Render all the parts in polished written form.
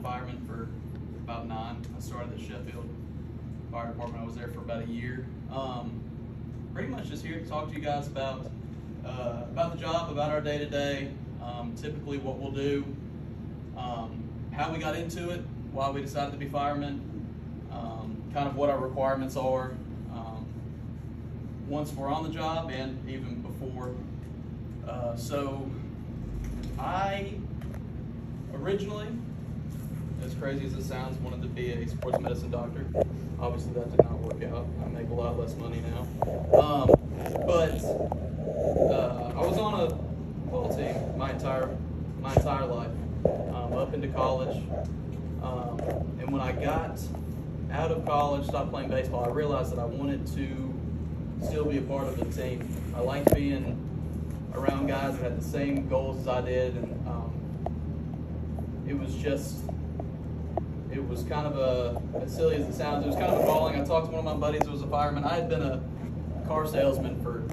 fireman for about 9. I started at Sheffield Fire Department. I was there for about a year. Pretty much just here to talk to you guys about the job, about our day-to-day, typically what we'll do, how we got into it, why we decided to be firemen, kind of what our requirements are once we're on the job and even before. So I originally, as crazy as it sounds, wanted to be a sports medicine doctor. Obviously that did not work out. I make a lot less money now. But I was on a football team my entire life, up into college. And when I got out of college, stopped playing baseball, I realized that I wanted to still be a part of the team. I liked being around guys that had the same goals as I did, and it was kind of as silly as it sounds, it was kind of a calling. I talked to one of my buddies who was a fireman. I had been a car salesman for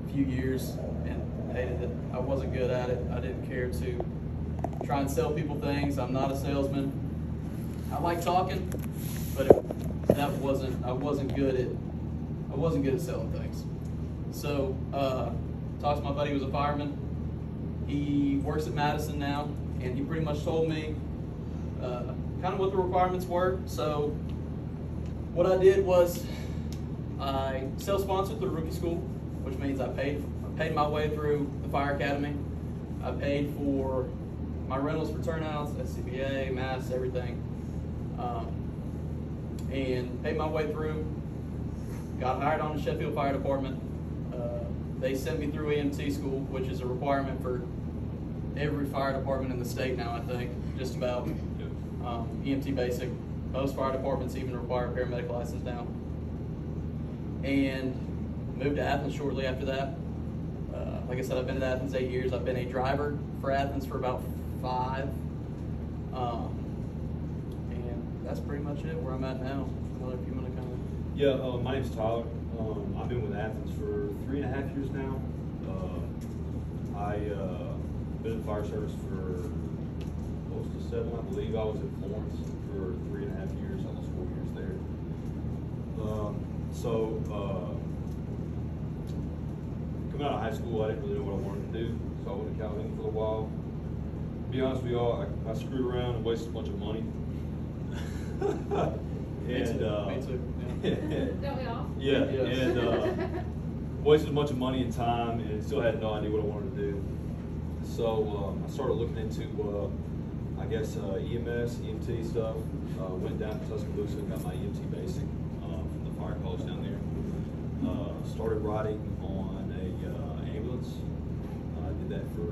a few years and hated it. I wasn't good at it. I didn't care to try and sell people things. I'm not a salesman. I like talking, but I wasn't good at selling things. So talked to my buddy who was a fireman. He works at Madison now, and he pretty much told me kind of what the requirements were. So what I did was I self-sponsored through rookie school, which means I paid my way through the fire academy. I paid for my rentals for turnouts, SCBA, masks, everything, and paid my way through. Got hired on the Sheffield Fire Department. They sent me through EMT school, which is a requirement for every fire department in the state now, I think, just about. EMT basic. Most fire departments even require a paramedic license now. And moved to Athens shortly after that. Like I said, I've been at Athens 8 years. I've been a driver for Athens for about 5. And that's pretty much it, where I'm at now. If you want to kind of... Yeah, my name's Tyler. I've been with Athens for 3.5 years now. I've been in the fire service for close to 7, I believe. I was in Florence for 3.5 years, almost 4 years there. Coming out of high school, I didn't really know what I wanted to do, so I went to Calhoun for a while. To be honest with y'all, I screwed around and wasted a bunch of money. Me too. Don't we all? Yeah, and wasted a bunch of money and time, and still had no idea what I wanted to do. So I started looking into, I guess, EMS, EMT stuff. Went down to Tuscaloosa and got my EMT basic from the fire college down there. Started riding on a ambulance. I did that for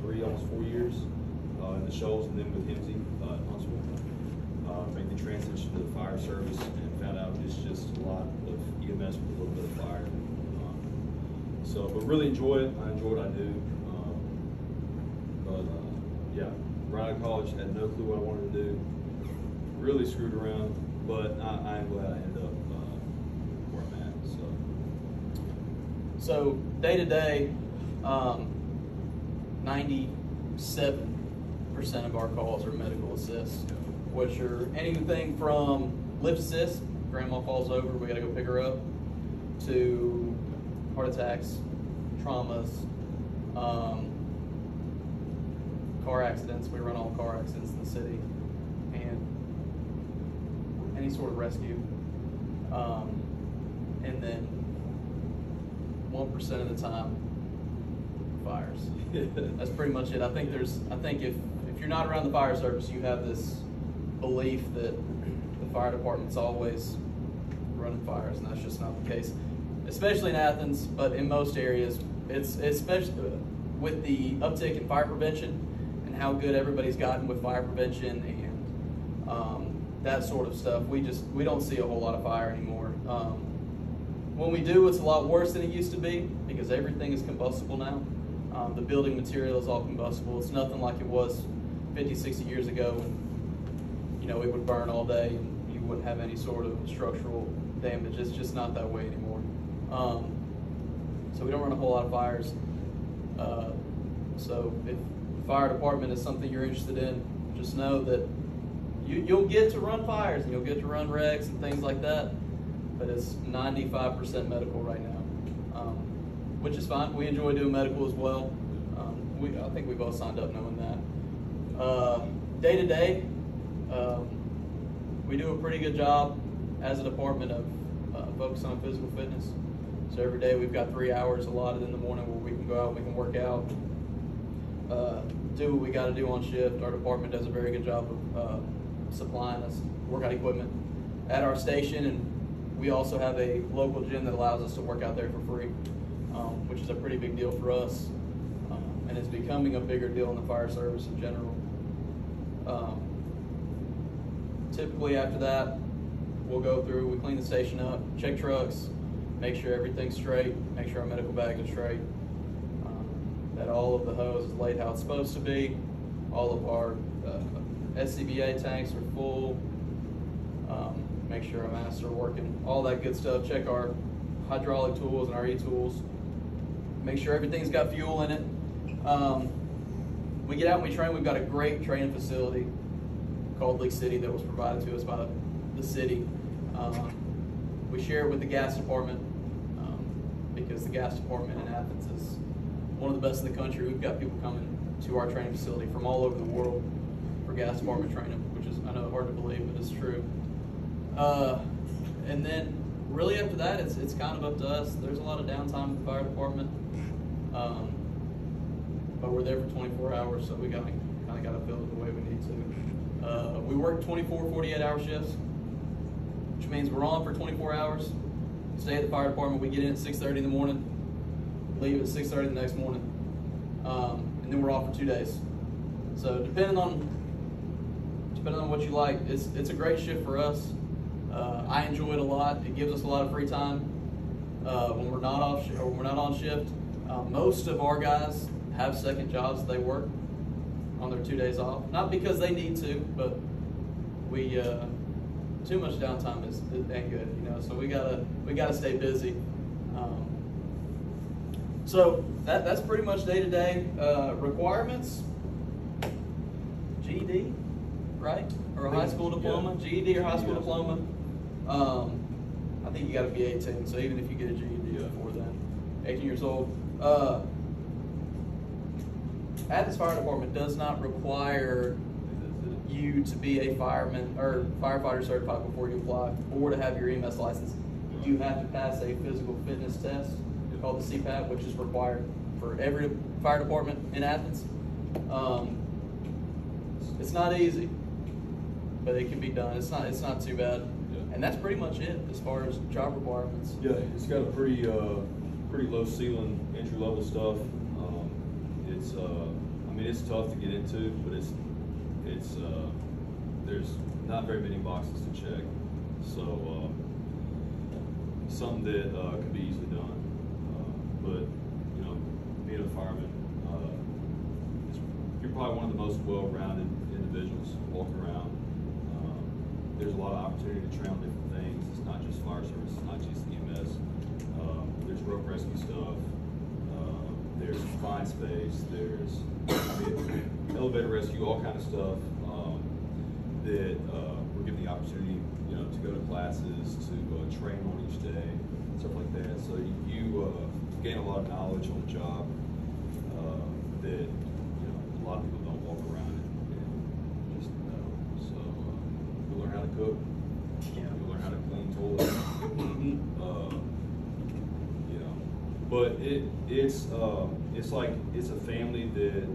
3, almost 4 years in the shoals, and then with Hemsey in Huntsville. Made the transition to the fire service and found out it's just a lot of EMS with a little bit of fire. But really enjoy it. I enjoy what I do. Yeah, right out of college, had no clue what I wanted to do. Really screwed around, but I am glad I ended up where I'm at. So day to day, 97% of our calls are medical assist, which are anything from lift assist, grandma falls over, we gotta go pick her up, to heart attacks, traumas, car accidents. We run all car accidents in the city, and any sort of rescue. And then 1% of the time, fires. That's pretty much it. I think if you're not around the fire service, you have this belief that the fire department's always running fires, and that's just not the case. Especially in Athens, but in most areas, it's especially with the uptick in fire prevention and how good everybody's gotten with fire prevention and that sort of stuff. We don't see a whole lot of fire anymore. When we do, it's a lot worse than it used to be because everything is combustible now. The building material is all combustible. It's nothing like it was 50, 60 years ago when, it would burn all day and you wouldn't have any sort of structural damage. It's just not that way anymore. So we don't run a whole lot of fires. So if fire department is something you're interested in, just know that you'll get to run fires and you'll get to run wrecks and things like that, but it's 95% medical right now, which is fine. We enjoy doing medical as well. I think we both signed up knowing that. Day to day, we do a pretty good job as a department of focusing on physical fitness. So every day we've got 3 hours allotted in the morning where we can go out, we can work out, do what we got to do on shift. Our department does a very good job of supplying us workout equipment at our station, and we also have a local gym that allows us to work out there for free, which is a pretty big deal for us, and is becoming a bigger deal in the fire service in general. Typically after that, we'll go through, we clean the station up, check trucks, make sure everything's straight, make sure our medical bags are straight, that all of the hose is laid how it's supposed to be, all of our SCBA tanks are full, make sure our masks are working, all that good stuff. Check our hydraulic tools and our e-tools, make sure everything's got fuel in it. We get out and we train. We've got a great training facility called Lake City that was provided to us by the city. We share it with the gas department because the gas department in Athens is one of the best in the country. We've got people coming to our training facility from all over the world for gas department training, which is, I know, hard to believe, but it's true. And then really after that, it's kind of up to us. There's a lot of downtime with the fire department, but we're there for 24 hours, so we kind of got to fill it the way we need to. We work 24, 48-hour shifts, which means we're on for 24 hours. Stay at the fire department. We get in at 6:30 in the morning, leave at 6:30 the next morning, and then we're off for 2 days. So depending on what you like, it's a great shift for us. I enjoy it a lot. It gives us a lot of free time when we're not on shift. Most of our guys have second jobs that they work on their 2 days off, not because they need to, but we too much downtime ain't good, you know. So we gotta stay busy. So that's pretty much day to day requirements. GED, right, or a high school diploma? Yeah. GED or high school diploma. I think you got to be 18. So even if you get a GED before then, 18 years old. Athens Fire Department does not require you to be a fireman or firefighter certified before you apply, or to have your EMS license. You do have to pass a physical fitness test called the CPAT, which is required for every fire department in Athens. It's not easy, but it can be done. It's not too bad, and that's pretty much it as far as job requirements. Yeah, it's got a pretty low ceiling entry level stuff. I mean, it's tough to get into, but it's there's not very many boxes to check, so something that could be easily done. But you know, being a fireman, you're probably one of the most well-rounded individuals walking around. There's a lot of opportunity to train on different things. It's not just fire service, it's not just EMS. There's rope rescue stuff. There's confined space. There's elevator rescue, all kind of stuff that we're given the opportunity, you know, to go to classes, to train on each day, stuff like that. So you gain a lot of knowledge on the job that, you know, a lot of people don't walk around and just know. So you learn how to cook. You learn how to clean toilets. You know, but it's like it's a family that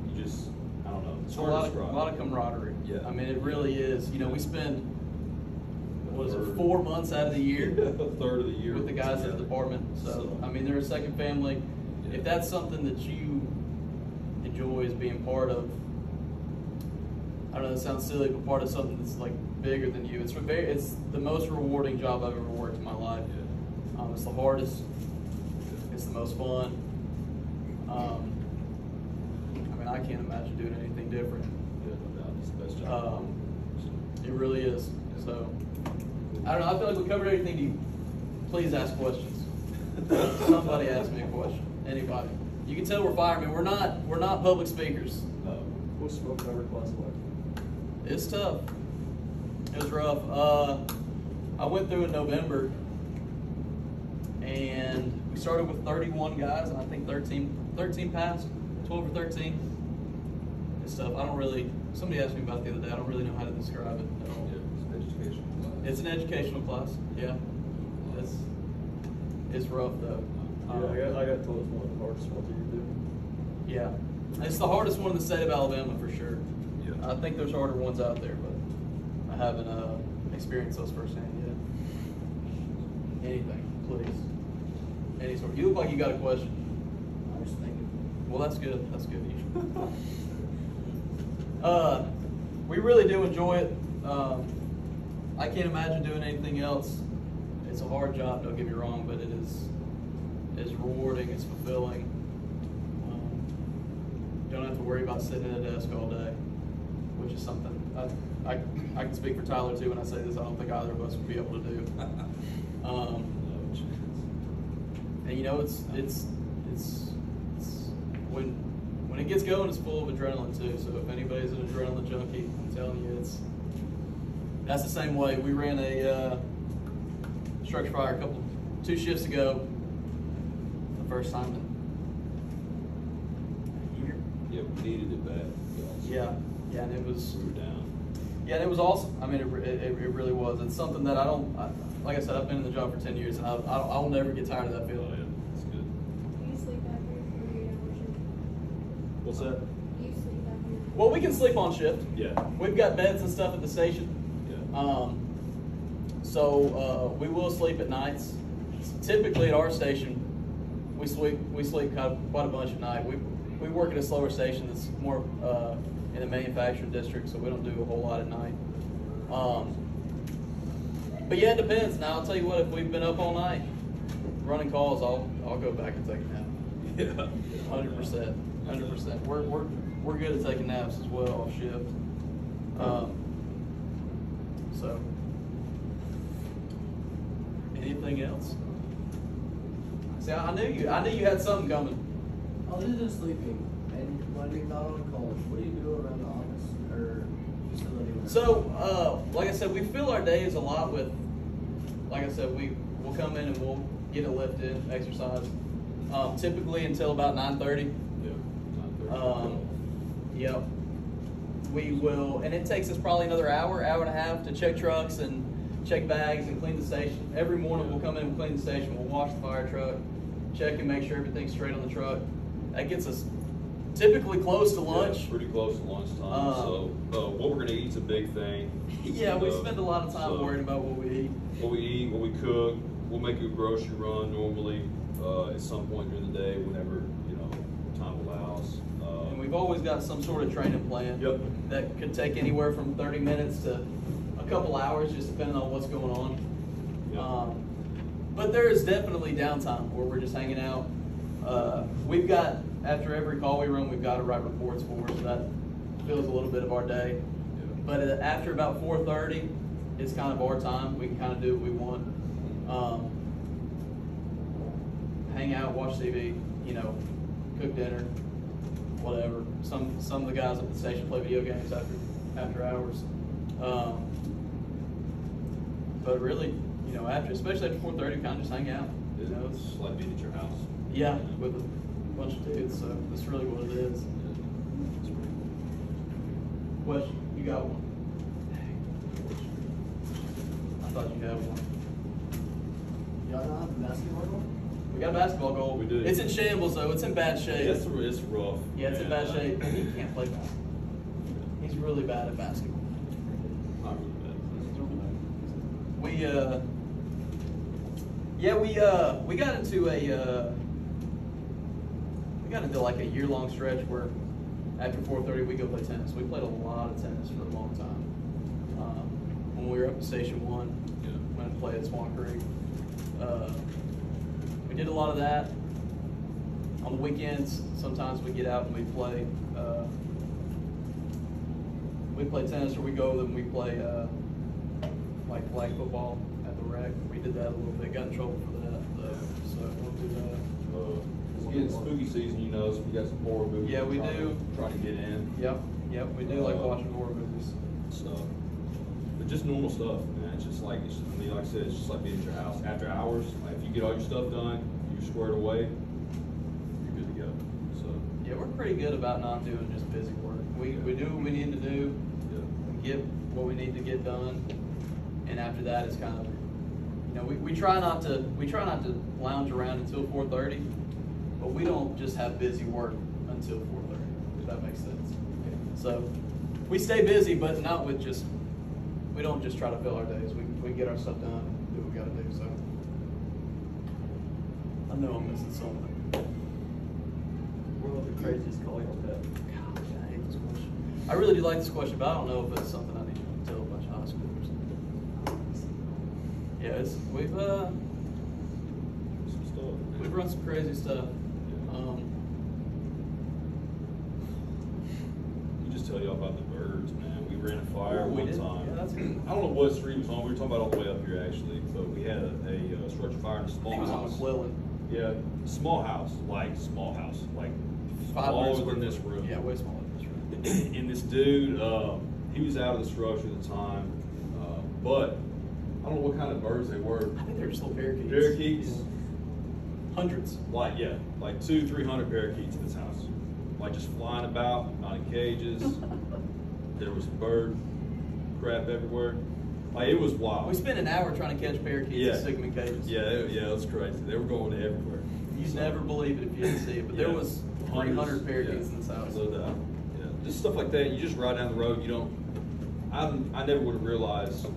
you just, I don't know. It's hard to describe. A lot of camaraderie. Yeah. I mean, it really is. You know, we spend, what is it, 4 months out of the year? A third of the year with the guys in the department. So, I mean, they're a second family. Yeah. If that's something that you enjoy is being part of, I don't know, it sounds silly, but part of something that's like bigger than you. It's the most rewarding job I've ever worked in my life. Yeah. It's the hardest. It's the most fun. I mean, I can't imagine doing anything different. Yeah, no doubt. It's the best job. It really is. So, I don't know. I feel like we covered everything. Please ask questions. Somebody ask me a question. Anybody. You can tell we're firemen. We're not public speakers. No. What's smoke cover class like? It's tough. It was rough. I went through in November, and we started with 31 guys, and I think 13 passed, 12 or 13. It's tough. I don't really. Somebody asked me about it the other day. I don't really know how to describe it at all. Yeah, it's an educational class. It's an educational class. Yeah. It's rough though. Yeah, I got told it's one of the hardest ones you do. Yeah, it's the hardest one in the state of Alabama for sure. Yeah. I think there's harder ones out there, but I haven't experienced those firsthand yet. Anything, please. Any sort. You look like you got a question. I was thinking. Well, that's good. That's good. We really do enjoy it. I can't imagine doing anything else. It's a hard job, don't get me wrong, but it's rewarding, it's fulfilling. Don't have to worry about sitting at a desk all day, which is something I can speak for Tyler too when I say this. I don't think either of us would be able to do. And you know, it's when it gets going, it's full of adrenaline too. So if anybody's an adrenaline junkie, I'm telling you, that's the same way. We ran a structure fire 2 shifts ago. The first time in a year. Yeah, we needed it bad. Yeah, and it was. We were down. Yeah, and it was awesome. I mean, it really was. It's something that like I said, I've been in the job for 10 years, and I'll never get tired of that Oh feeling. yeah, it's good. Do you sleep out here for 8 hours shift? What's that? Do you sleep out here? Well, we can sleep on shift. Yeah. We've got beds and stuff at the station. Yeah. So we will sleep at nights. Typically at our station, we sleep quite a bunch at night. We work at a slower station that's more in the manufacturing district, so we don't do a whole lot at night. But yeah, it depends. Now I'll tell you what, if we've been up all night running calls, I'll go back and take a nap. Yeah. 100%. 100%. We're good at taking naps as well off shift. So anything else? See, I knew you had something coming. Other than sleeping, and when you're not on college, what do you do around the office or facility? So, like I said, we fill our days a lot with, like I said, we'll come in and we'll get a lift in, exercise, typically until about 9:30. Yeah. Yep. We will, and it takes us probably another hour and a half to check trucks and check bags and clean the station. Every morning we'll come in and clean the station. We'll wash the fire truck, check and make sure everything's straight on the truck. That gets us typically close to lunch. Yeah, pretty close to lunchtime. So what we're going to eat is a big thing. Yeah, we spend a lot of time worrying about what we eat. What we eat, what we cook. We'll make a grocery run normally at some point during the day, whenever time allows. And we've always got some sort of training plan. Yep. That could take anywhere from 30 minutes to a couple hours, just depending on what's going on. Yep. But there is definitely downtime where we're just hanging out. We've got, after every call we run, we've got to write reports for, so that fills a little bit of our day. Yeah. But after about 4:30, it's kind of our time. We can kind of do what we want. Hang out, watch TV, cook dinner, whatever. Some of the guys at the station play video games after hours. But really, especially after 4:30, we kind of just hang out. It's like being at your house. Yeah, with a bunch of dudes. So that's really what it is. Question? You got one? I thought you had one. Y'all not have a basketball goal? We got a basketball goal. We do. It's in shambles though. It's in bad shape. It's rough. Yeah, it's in bad shape. He can't play basketball. He's really bad at basketball. Not really bad. We got into like a year-long stretch where after 4:30 we go play tennis. We played a lot of tennis for a long time. When we were up at Station 1, went to play at Swan Creek. We did a lot of that. On the weekends, sometimes we get out and we play tennis, or we go and we play like flag football at the rec. We did that a little bit. Got in trouble for that, though, so we'll do that. Is getting spooky season, you know, so we got some horror movies. Yeah, we we're do. Trying to get in. Yep, we do like watching horror movies. Stuff. But just normal stuff, man. It's just like, I mean, like I said, it's just like being at your house. After hours, like if you get all your stuff done, you're squared away, you're good to go. So. Yeah, we're pretty good about not doing just busy work. We do what we need to do, get what we need to get done, and after that it's kind of, you know, we try not to lounge around until 4:30, but we don't just have busy work until 4:30. If that makes sense. So we stay busy, but not with just. We don't just try to fill our days. We get our stuff done, do what we got to do. So I know I'm missing something. What was the craziest call you've had? God, I hate this question. I really do like this question, but I don't know if it's something I need to tell a bunch of high schoolers. Yeah, Some stuff. we've run some crazy stuff. You just tell y'all about the birds, man. We ran a fire We one did? time. Yeah, that's good. I don't know what street it was on. We were talking about all the way up here actually, but we had a structure fire in a I small think it was on house. McClellan. Yeah, small house, like 500 smaller square than this foot. room. Yeah, way smaller than this room. And this dude, he was out of the structure at the time, but I don't know what kind of birds they were. I think they're just little parakeets. Parakeets, Hundreds. like 200-300 parakeets in this house, like just flying about, not in cages. There was bird crap everywhere. Like it was wild. We spent an hour trying to catch parakeets and stick them in cages. Yeah, it was crazy. They were going everywhere. You'd never believe it if you didn't see it, but there was 300 parakeets in this house. No doubt. Yeah, just stuff like that. You just ride down the road. You don't. I never would have realized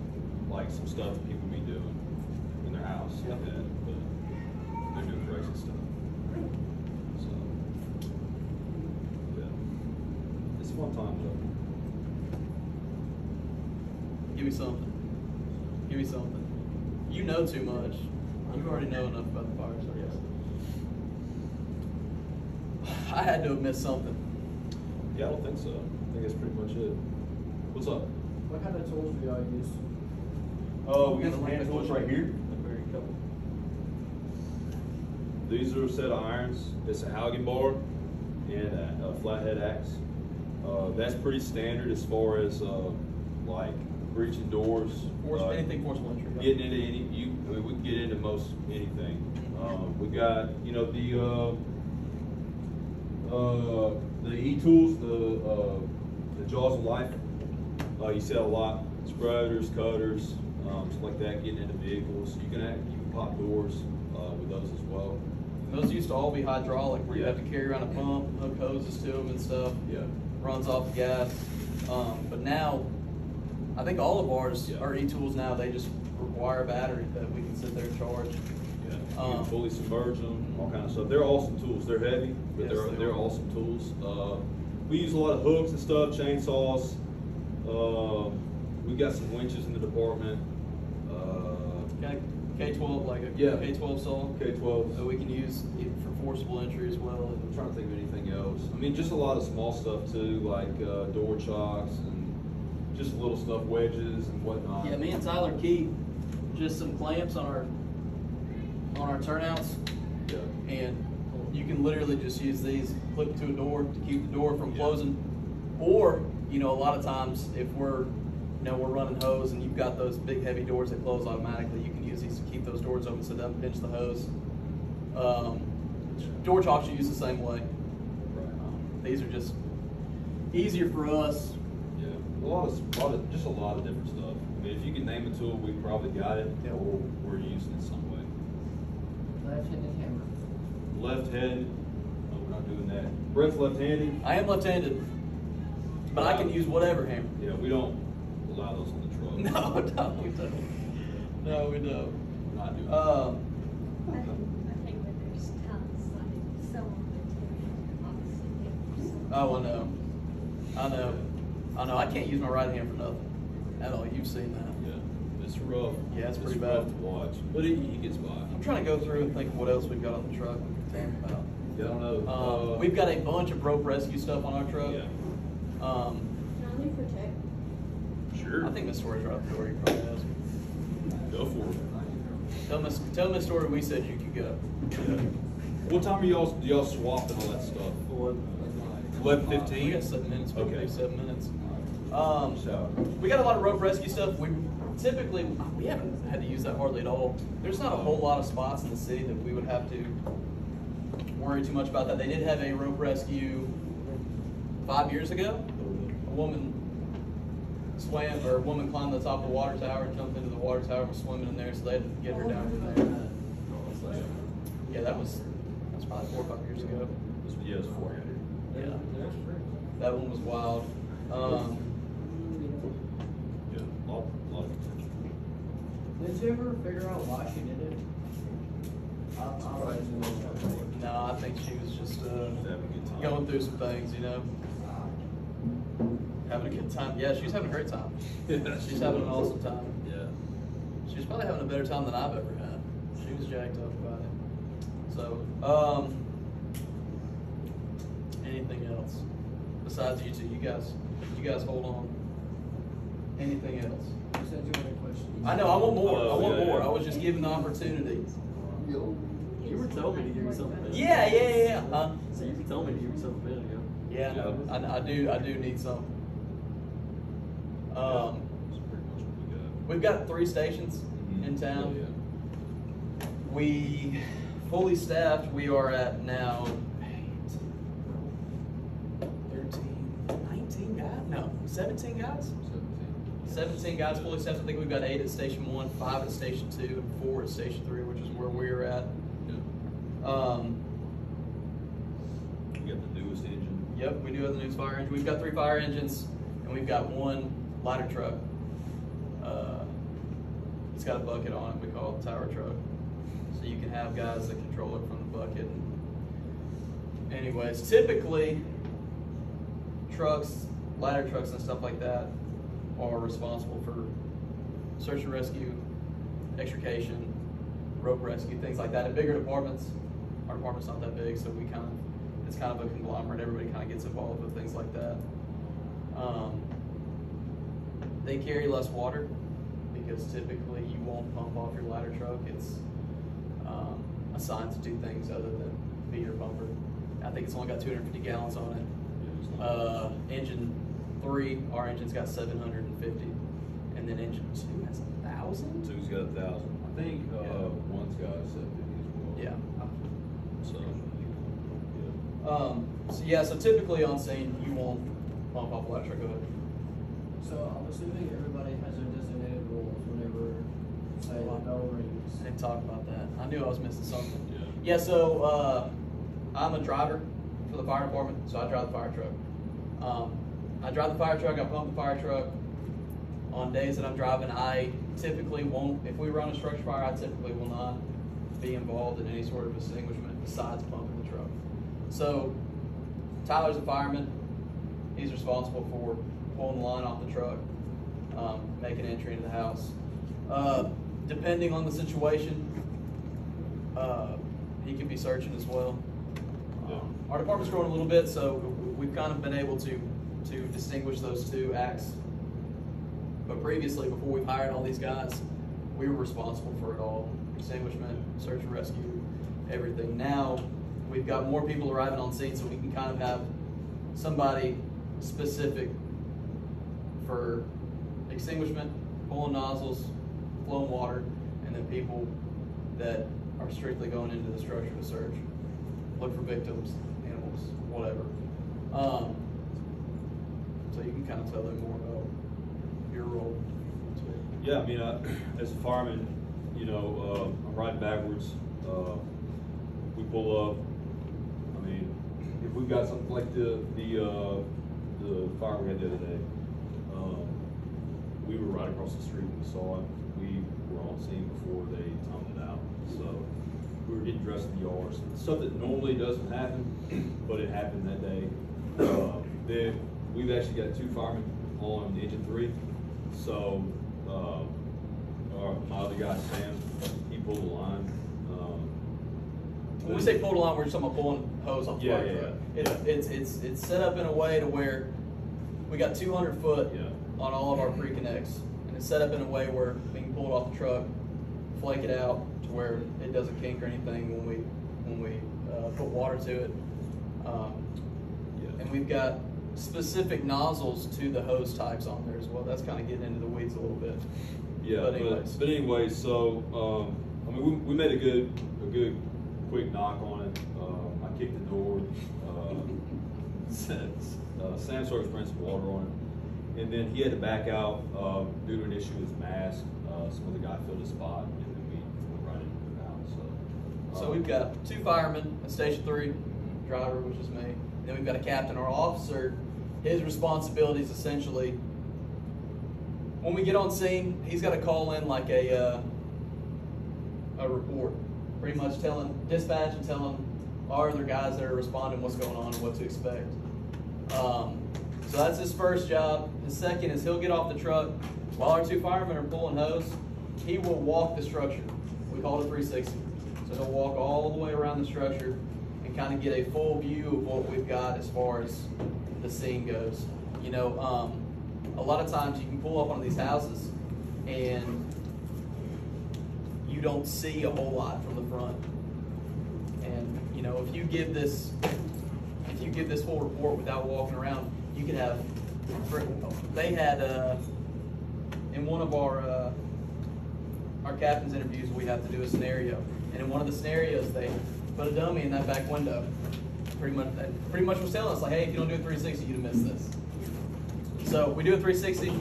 like some stuff that people be doing in their house like that, but they're doing crazy stuff. So yeah, it's a fun time though. Give me something. Give me something. You know too much. You already know enough about the fire service. I had to have missed something. Yeah, I don't think so. I think that's pretty much it. What's up? What kind of tools do y'all use? Oh, we got some hand tools right here. Very couple. These are a set of irons. It's a Haugen bar and a flathead axe. That's pretty standard as far as like breaching doors. Anything forcible entry. Right? Getting into I mean, we can get into most anything. We got, you know, the e-tools, the jaws of life. You see that a lot. Spreaders, cutters, stuff like that. Getting into vehicles. You can pop doors with those as well. Those used to all be hydraulic, where you have to carry around a pump, hook hoses to them and stuff. Yeah. Runs off the gas. But now, I think all of ours are e-tools now. They just require a battery that we can sit there and charge. Yeah. You can fully submerge them, all kind of stuff. They're awesome tools. They're heavy, but Yes, they're awesome tools. We use a lot of hooks and stuff, chainsaws. We got some winches in the department. Got a K12, like a K12 saw. K12. So we can use it for forcible entry as well. I'm trying to think of anything else. I mean, just a lot of small stuff too, like door chocks and just little stuff, wedges and whatnot. Yeah, me and Tyler keep just some clamps on our turnouts, and you can literally just use these, clip to a door to keep the door from closing. Or, you know, a lot of times if we're running hose and you've got those big heavy doors that close automatically, you can use these to keep those doors open so it doesn't pinch the hose. Door chocks you use the same way. These are just easier for us. Yeah, a lot of different stuff. I mean, if you can name a tool, we probably got it, or we're using it some way. Left-handed hammer. Left-handed? No, we're not doing that. Brett's left-handed. I am left-handed, but I can use whatever hammer. Yeah, we don't allow those on the truck. No, we don't. No, we don't. We're not doing that. I think that there's tons, like, so on Oh, I know. I can't use my right hand for nothing at all. You've seen that. Yeah, it's rough. Yeah, it's pretty rough bad. to watch, but he gets by. I'm trying to go through and think of what else we've got on the truck we can talk about. Yeah, I don't know. We've got a bunch of rope rescue stuff on our truck. Yeah. Can I leave for tech? Sure. I think Miss Story's right up the door. You probably ask. Go for it. Tell Miss Story we said you could go. What time are y'all swapping all that stuff? 11:15? We got 7 minutes. We can Okay. do 7 minutes. So, We got a lot of rope rescue stuff. We haven't had to use that hardly at all. There's not a whole lot of spots in the city that we would have to worry too much about that. They did have a rope rescue 5 years ago. A woman climbed the top of the water tower and jumped into the water tower and was swimming in there, so they had to get her down from there. Yeah, that was probably 4 or 5 years ago. yeah, it's 400. Yeah, that one was wild. Yeah, a lot of potential. Did you ever figure out why she did it? No, I think she was just Having a good time. going through some things, you know. Having a good time. Yeah, she's having a great time. She's having an awesome time. Yeah. She's probably having a better time than I've ever had. She was jacked up about it. So, anything else besides you two? You guys hold on. Anything else? You said you had a question. I know. I want more. I want yeah, more. yeah. I was just given the opportunity. You were telling me to give you something. Yeah. So you told me to give you something a minute ago. Yeah. Yeah. I do need some. That's pretty much what we got. We've got 3 stations in town. Yeah. We fully staffed. We are at now 19 guys? No, 17 guys? 17 guys fully staffed. I think we've got 8 at Station 1, 5 at Station 2, and 4 at Station 3, which is where we're at. We got the newest engine. Yep, we do have the newest fire engine. We've got 3 fire engines, and we've got 1 ladder truck. It's got a bucket on it. We call it the tower truck. So you can have guys that control it from the bucket. Anyways, typically, trucks, ladder trucks and stuff like that are responsible for search and rescue, extrication, rope rescue, things like that. In bigger departments, our department's not that big, so it's kind of a conglomerate. Everybody kind of gets involved with things like that. They carry less water because typically you won't pump off your ladder truck. It's assigned to do things other than be your pumper. I think it's only got 250 gallons on it. Engine 3, our engine's got 750, and then engine 2 has 1,000. 2's got 1,000. I think one's got 750 as well. Yeah. So So typically on scene you won't pump off a ladder truck. Go ahead. So I'm assuming everybody has their designated roles whenever, say, the bell rings. I didn't talk about that. I knew I was missing something. Yeah. Yeah, so I'm a driver for the fire department, so I drive the fire truck. I drive the fire truck, I pump the fire truck. On days that I'm driving, I typically won't, if we run a structure fire, I typically will not be involved in any sort of extinguishment besides pumping the truck. So Tyler's a fireman. He's responsible for pulling the line off the truck, making entry into the house. Depending on the situation, he can be searching as well. Our department's growing a little bit, so we've kind of been able to distinguish those 2 acts. But previously, before we hired all these guys, we were responsible for it all. Extinguishment, search and rescue, everything. Now, we've got more people arriving on scene, so we can kind of have somebody specific for extinguishment, pulling nozzles, flowing water, and then people that are strictly going into the structure to search. Look for victims, animals, whatever. So you can kind of tell them more about your role. yeah, I mean, as a fireman, I'm riding backwards. We pull up. I mean, if we've got something like the fire we had the other day, we were right across the street when we saw it. We were on scene before they tunneled it out. So we were getting dressed in the yards. Stuff that normally doesn't happen, but it happened that day. Then we've actually got 2 firemen on engine 3. So my other guy, Sam, he pulled the line. When we say pull the line, we're just talking about pulling hose off the fire truck. It's set up in a way to where we got 200 foot on all of our pre-connects, and it's set up in a way where we can pull it off the truck, flake it out to where it doesn't kink or anything when we put water to it. And we've got specific nozzles to the hose types on there as well. That's kind of getting into the weeds a little bit. Yeah, but anyway, so I mean, we made a good quick knock on it. I kicked the door. Sam started spraying some water on it, and then he had to back out due to an issue with his mask. Some other guy filled his spot, and then we went right into it out. So we've got 2 firemen at Station 3, driver, which is me. Then we've got a captain. Our officer, his responsibility is essentially, when we get on scene, he's got to call in like a report, pretty much telling dispatch and telling our other guys that are responding what's going on and what to expect. So that's his first job. His second is he'll get off the truck while our 2 firemen are pulling hose. He will walk the structure. We call it a 360. So he'll walk all the way around the structure and kind of get a full view of what we've got as far as the scene goes. You know, a lot of times you can pull up one of these houses and you don't see a whole lot from the front. And you know, if you give this full report without walking around, you could have. They had in one of our captain's interviews, we have to do a scenario, and in one of the scenarios, they put a dummy in that back window. Pretty much was telling us like, hey, if you don't do a 360, you'd have missed this. So we do a 360,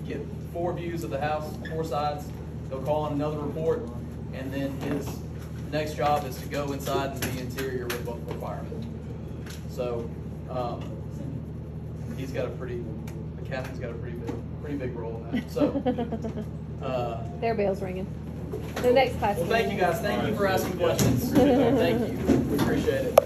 get 4 views of the house, 4 sides. They'll call in another report, and then his next job is to go inside and the interior with both the firemen. So the captain's got a pretty big role in that. So their bell's ringing. The next class. Well, thank you guys. Thank you for asking questions. Thank you. We appreciate it.